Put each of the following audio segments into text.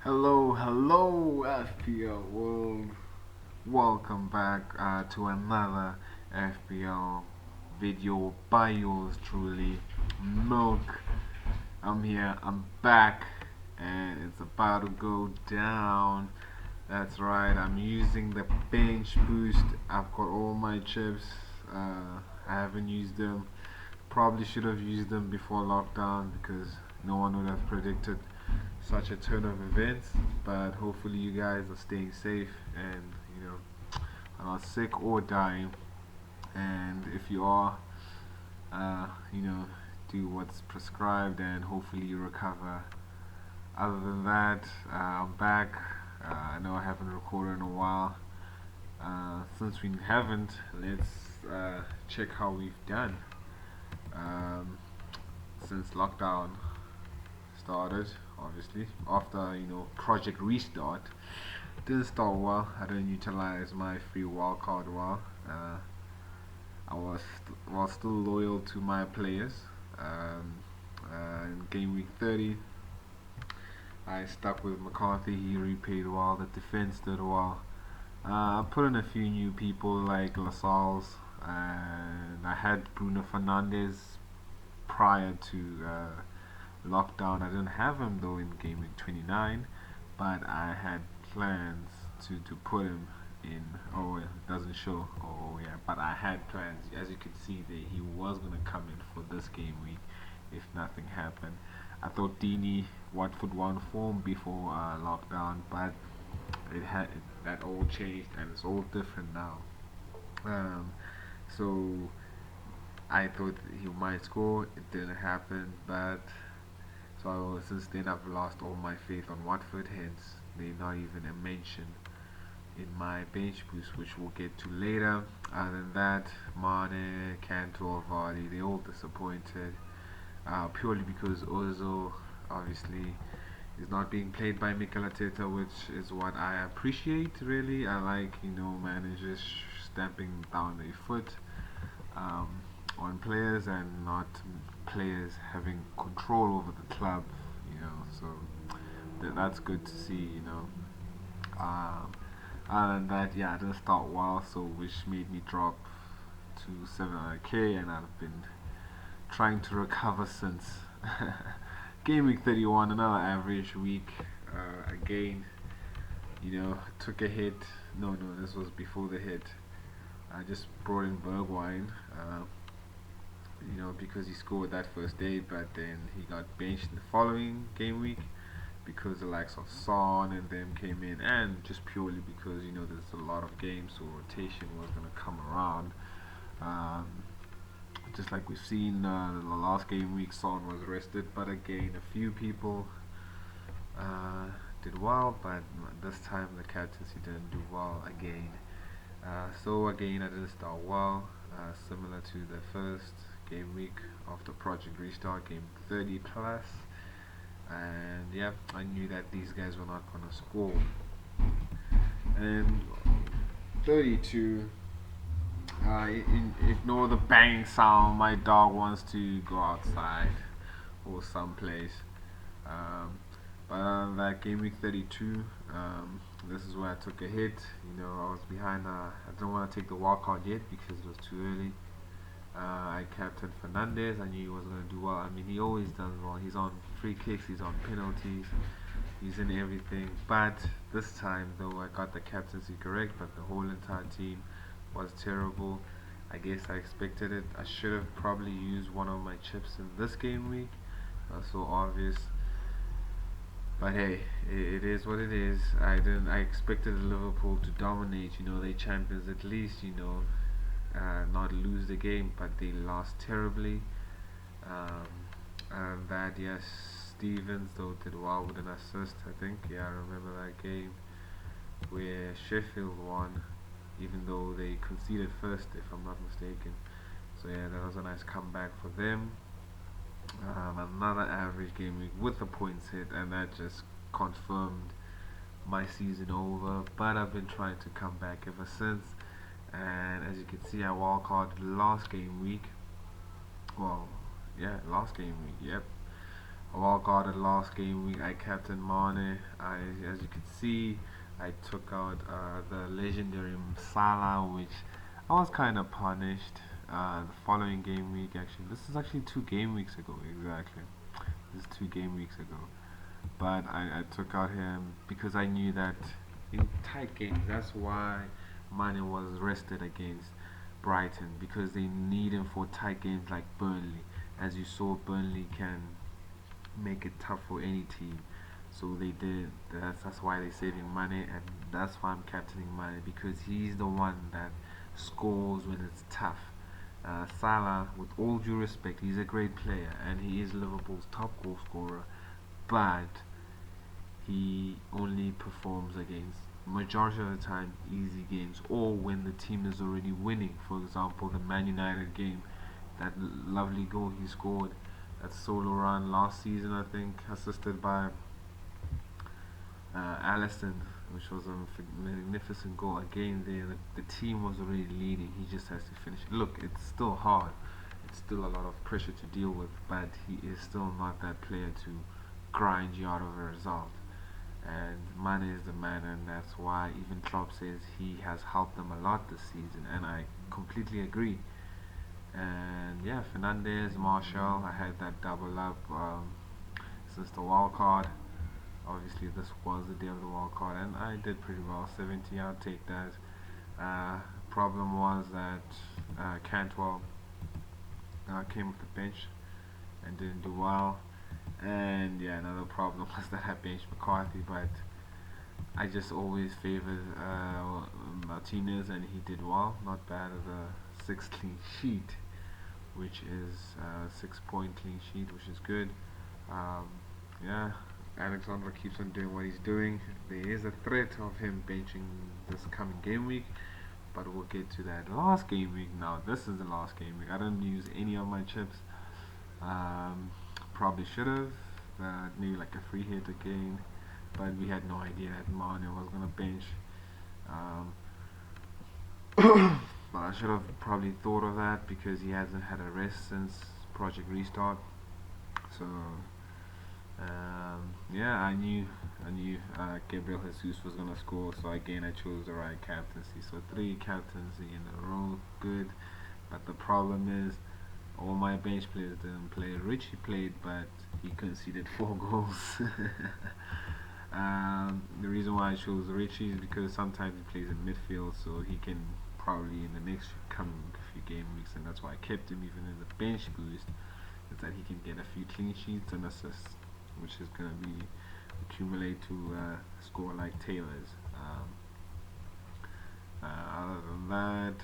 Hello, FPL world. Welcome back to another FPL video by yours truly, Milk. I'm here, I'm back, and it's about to go down. That's right, I'm using the bench boost. I've got all my chips. I haven't used them. Probably should have used them before lockdown because no one would have predicted such a turn of events. But hopefully, you guys are staying safe and you know are not sick or dying. And if you are, uh, you know, do what's prescribed and hopefully you recover. Other than that, I'm back. I know I haven't recorded in a while. Since we haven't, let's check how we've done um, since lockdown started. Obviously, after Project Restart, didn't start well. I didn't utilize my free wildcard well. I was still loyal to my players. Um, in game week 30, I stuck with McCarthy. He repaid well. The defense did well. I put in a few new people like Lascelles, and I had Bruno Fernandes prior to lockdown. I didn't have him though in game week 29, but I had plans to put him in. Oh, it doesn't show. Oh yeah, but I had plans. As you can see, that he was gonna come in for this game week if nothing happened. I thought Dini Watford won form before lockdown, but that all changed and it's all different now. Um, so I thought he might score. It didn't happen, but so since then I've lost all my faith on Watford. Hence, they're not even a mention in my bench boost, which we'll get to later. Other than that, Mane, Cantor, Vardy, they all disappointed. Purely because Ozo obviously is not being played by Mikel Arteta, which is what I appreciate. Really, I like managers stamping down their foot um, on players and not players having control over the club. So that's good to see. Um, Other than that, yeah, I didn't start well, so which made me drop to 700k, and I've been trying to recover since. Game week 31, another average week. Again, took a hit. No, this was before the hit. I just brought in Bergwijn, because he scored that first day, but then he got benched in the following game week because the likes of Son and them came in, and just purely because there's a lot of games, so rotation was gonna come around. Um, just like we've seen the last game week, Son was rested, but again, a few people uh, did well, but this time the captaincy didn't do well again. So again, I didn't start well, similar to the first game week of the Project Restart, game 30 plus, and yeah, I knew that these guys were not gonna score. And 32, ignore the bang sound. My dog wants to go outside or someplace. Um, but that game week 32, this is where I took a hit. I was behind. I didn't want to take the walk out yet because it was too early. I captained Fernandez. I knew he was going to do well. I mean, he always does well. He's on free kicks, he's on penalties, he's in everything. But this time, though, I got the captaincy correct, but the whole entire team was terrible. I guess I expected it. I should have probably used one of my chips in this game week. So obvious. But hey, it is what it is. I didn't. I expected Liverpool to dominate. They champions at least. Not lose the game, but they lost terribly. Um, and that, yes, Stevens though did well with an assist. I think, yeah, I remember that game where Sheffield won, even though they conceded first, if I'm not mistaken. So yeah, that was a nice comeback for them. Another average game week with the points hit, and that just confirmed my season over. But I've been trying to come back ever since, and as you can see, I wildcarded last game week. Well, yeah, last game week. Yep, a wild card at last game week. I captained Mane. As you can see, I took out the legendary Salah, which I was kind of punished. The following game week, actually, this is actually 2 game weeks ago, exactly. This is 2 game weeks ago. But I took out him because I knew that in tight games, that's why Mane was rested against Brighton, because they need him for tight games like Burnley. As you saw, Burnley can make it tough for any team. So they did. That's why they're saving money, and that's why I'm captaining Mane, because he's the one that scores when it's tough. Salah, with all due respect, he's a great player and he is Liverpool's top goal scorer, but he only performs against majority of the time easy games, or when the team is already winning. For example, the Man United game, that lovely goal he scored, that solo run last season, I think, assisted by Allison, which was a magnificent goal. Again, there the team was already leading. He just has to finish. Look, it's still hard. It's still a lot of pressure to deal with, but he is still not that player to grind you out of a result. And Mane is the man, and that's why even Klopp says he has helped them a lot this season, and I completely agree. And yeah, Fernandez, Marshall, I had that double up since the wild card. Obviously, this was the day of the wild card, and I did pretty well. 70, I'll take that. Problem was that Cantwell came off the bench and didn't do well. And yeah, another problem was that I benched McCarthy, but I just always favored Martinez, and he did well. Not bad as a 6 clean sheet, which is 6 point clean sheet, which is good. Um, yeah, Alexander keeps on doing what he's doing. There is a threat of him benching this coming game week, but we'll get to that. Last game week now. This is the last game week. I didn't use any of my chips. Um, Probably should have. Maybe like a free hit again, but we had no idea that Mane was gonna bench. Um, but I should have probably thought of that because he hasn't had a rest since Project Restart. So yeah, I knew Gabriel Jesus was gonna score. So again, I chose the right captaincy. So 3 captaincy in a row, good. But the problem is, all my bench players didn't play. Richie played, but he conceded 4 goals. The reason why I chose Richie is because sometimes he plays in midfield, so he can probably in the next coming few game weeks, and that's why I kept him even in the bench boost, is that he can get a few clean sheets and assists, which is gonna be accumulate to score like Taylor's. Other than that,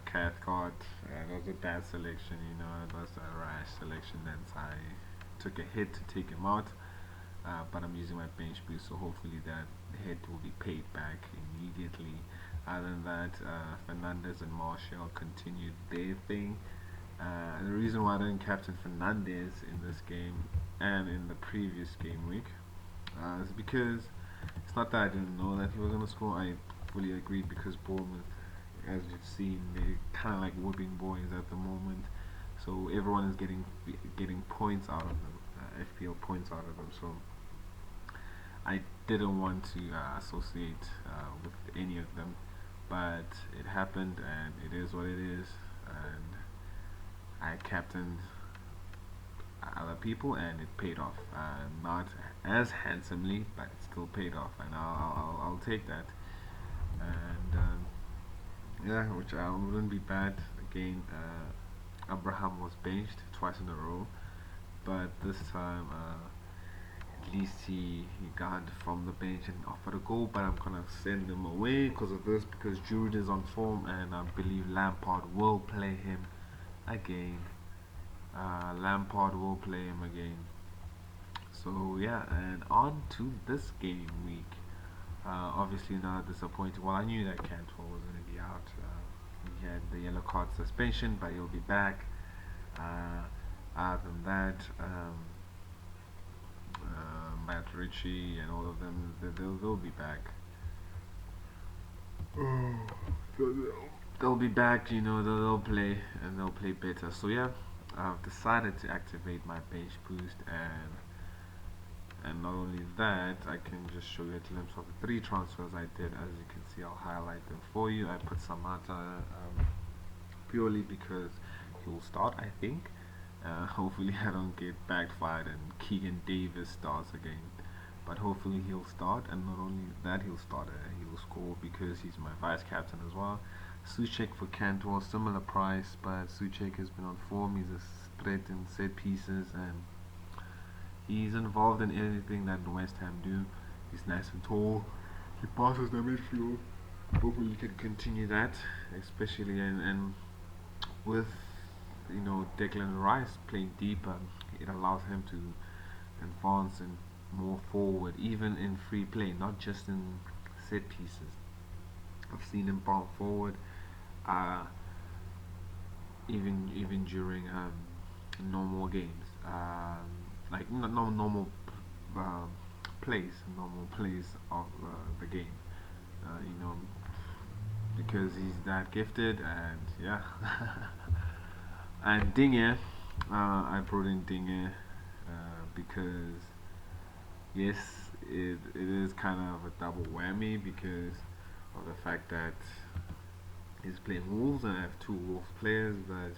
Cathcart, it was a bad selection, it was a rash selection, and I took a hit to take him out. But I'm using my bench boost, so hopefully that hit will be paid back immediately. Other than that, Fernandez and Martial continued their thing. The reason why I didn't captain Fernandez in this game and in the previous game week is because it's not that I didn't know that he was going to score. I fully agreed, because Bournemouth, as you've seen, they're kind of like whipping boys at the moment. So everyone is getting points out of them, FPL points out of them. So I didn't want to associate with any of them, but it happened, and it is what it is. And I captained other people, and it paid off. Not as handsomely, but it still paid off, and I'll take that. And yeah, which wouldn't be bad. Again, Abraham was benched twice in a row, but this time at least he got from the bench and offered a goal. But I'm gonna send him away because of this, because Giroud is on form, and I believe Lampard will play him again. Lampard will play him again. So yeah, and on to this game week. Obviously not disappointing. Well, I knew that Cantwell was going to be out. He had the yellow card suspension, but he'll be back. Other than that, Matt Ritchie and all of them, they'll be back. They'll be back, they'll play, and they'll play better. So yeah, I've decided to activate my bench boost, and And not only that, I can just show you a glimpse of the 3 transfers I did. As you can see, I'll highlight them for you. I put Samata purely because he will start, I think. Hopefully I don't get backfired and Keegan Davis starts again. But hopefully he'll start, and not only that, he'll start. He will score because he's my vice captain as well. Suchek for Cantor, similar price, but Suchek has been on form. He's a threat in set pieces, and he's involved in anything that West Ham do. He's nice and tall. He passes the midfield. Hopefully he can continue that, especially and with Declan Rice playing deeper, it allows him to advance and more forward, even in free play, not just in set pieces. I've seen him bomb forward, uh, even during normal games, like normal um, normal plays of the game. You know, because he's that gifted, and yeah. And Dinger, I brought in Dinger because yes, it is kind of a double whammy because of the fact that he's playing Wolves and I have 2 Wolves players, but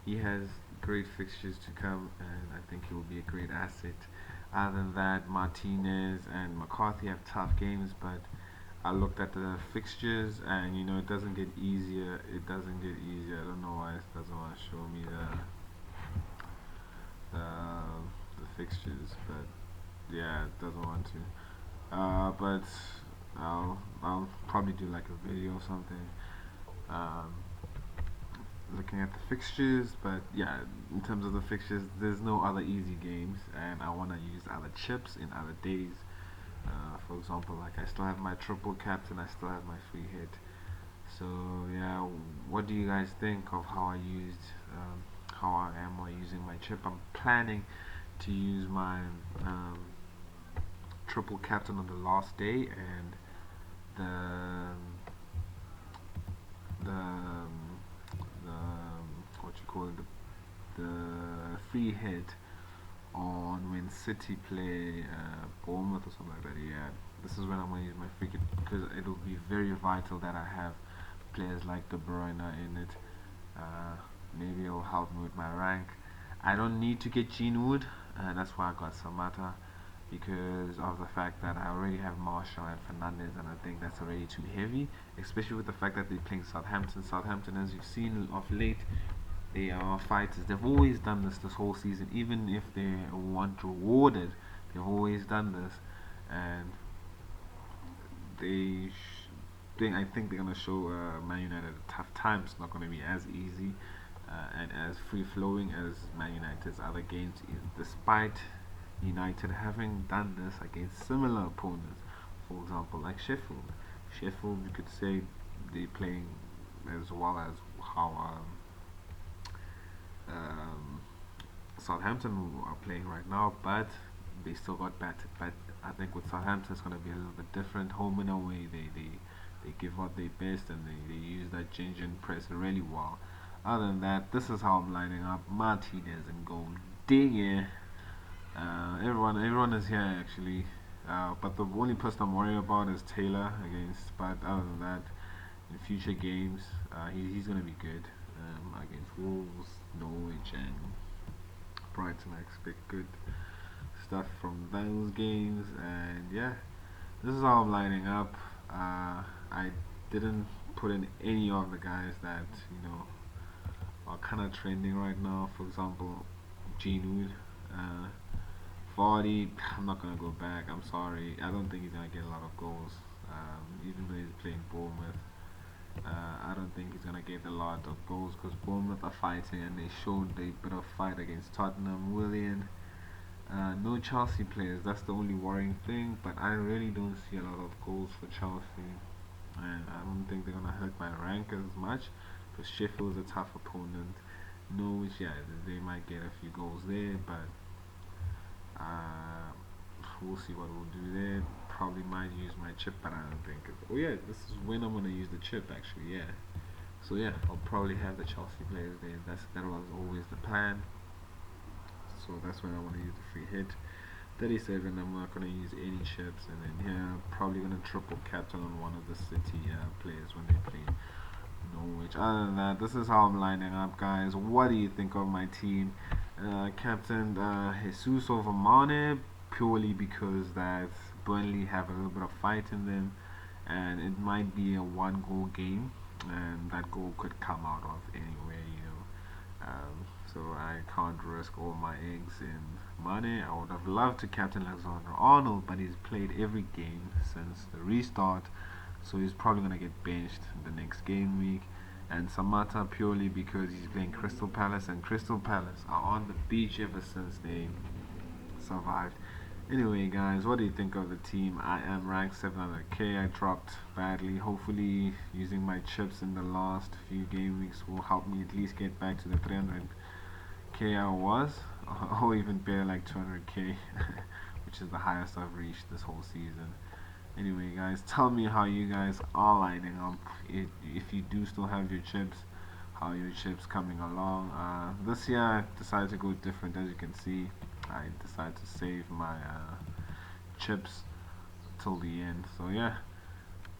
he has great fixtures to come, and I think he will be a great asset. Other than that, Martinez and McCarthy have tough games, but I looked at the fixtures, and it doesn't get easier. It doesn't get easier. I don't know why it doesn't want to show me the fixtures, but yeah, it doesn't want to. But I'll probably do like a video or something, um, looking at the fixtures. But yeah, in terms of the fixtures, there's no other easy games, and I want to use other chips in other days. For example, like I still have my triple captain, I still have my free hit. So yeah, what do you guys think of how I used, how I am using my chip? I'm planning to use my triple captain on the last day, and the the what you call it, the free hit on when City play Bournemouth or something like that. Yeah, this is when I'm gonna use my free hit because it'll be very vital that I have players like De Bruyne in it. Uh, Maybe it'll help me with my rank. I don't need to get Gene Wood, and that's why I got Samata because of the fact that I already have Marshall and Fernandez, and I think that's already too heavy, especially with the fact that they're playing Southampton. Southampton, as you've seen of late, they are fighters. They've always done this whole season, even if they want rewarded. They've always done this, and they I think they're gonna show Man United a tough time. It's not gonna be as easy and as free flowing as Man United's other games is, despite United having done this against similar opponents. For example, like Sheffield. Sheffield, you could say they're playing as well as how Southampton are playing right now, but they still got battered. But I think with Southampton, it's going to be a little bit different. Home and away, they give out their best, and they use that ginger and press really well. Other than that, this is how I'm lining up. Martinez and goal. Dang it. Everyone is here actually. But the only person I'm worried about is Taylor against. But other than that, in future games, he's gonna be good against Wolves, Norwich, and Brighton. I expect good stuff from those games. And yeah, this is how I'm lining up. I didn't put in any of the guys that are kind of trending right now. For example, Gene Wood. 40, I'm not gonna go back. I'm sorry. I don't think he's gonna get a lot of goals. Even though he's playing Bournemouth, I don't think he's gonna get a lot of goals because Bournemouth are fighting and they showed a bit of fight against Tottenham. Willian, no Chelsea players. That's the only worrying thing. But I really don't see a lot of goals for Chelsea, and I don't think they're gonna hurt my rank as much because Sheffield's a tough opponent. Norwich, yeah, they might get a few goals there, but uh, we'll see what we'll do there. Probably might use my chip, but I don't think it. Oh yeah, this is when I'm gonna use the chip actually. Yeah. So yeah, I'll probably have the Chelsea players there. That was always the plan. So that's when I want to use the free hit. 37, I'm not going to use any chips, and then here probably going to triple captain on one of the City players when they play Norwich. Other than that, this is how I'm lining up, guys. What do you think of my team? Captain Jesus over Mane, purely because that Burnley have a little bit of fight in them, and it might be a one-goal game, and that goal could come out of anywhere. So I can't risk all my eggs in Mane. I would have loved to captain Alexander Arnold, but he's played every game since the restart, so he's probably gonna get benched in the next game week. And Samata purely because he's playing Crystal Palace, and Crystal Palace are on the beach ever since they survived. Anyway, guys, what do you think of the team? I am ranked 700k. I dropped badly. Hopefully, using my chips in the last few game weeks will help me at least get back to the 300k I was, or even better, like 200k, which is the highest I've reached this whole season. Anyway, guys, tell me how you guys are lining up. If you do still have your chips, how your chips coming along. This year I decided to go different. As you can see, I decided to save my chips till the end. So yeah,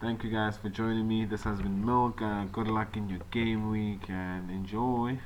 thank you guys for joining me. This has been Milk. Good luck in your game week and enjoy.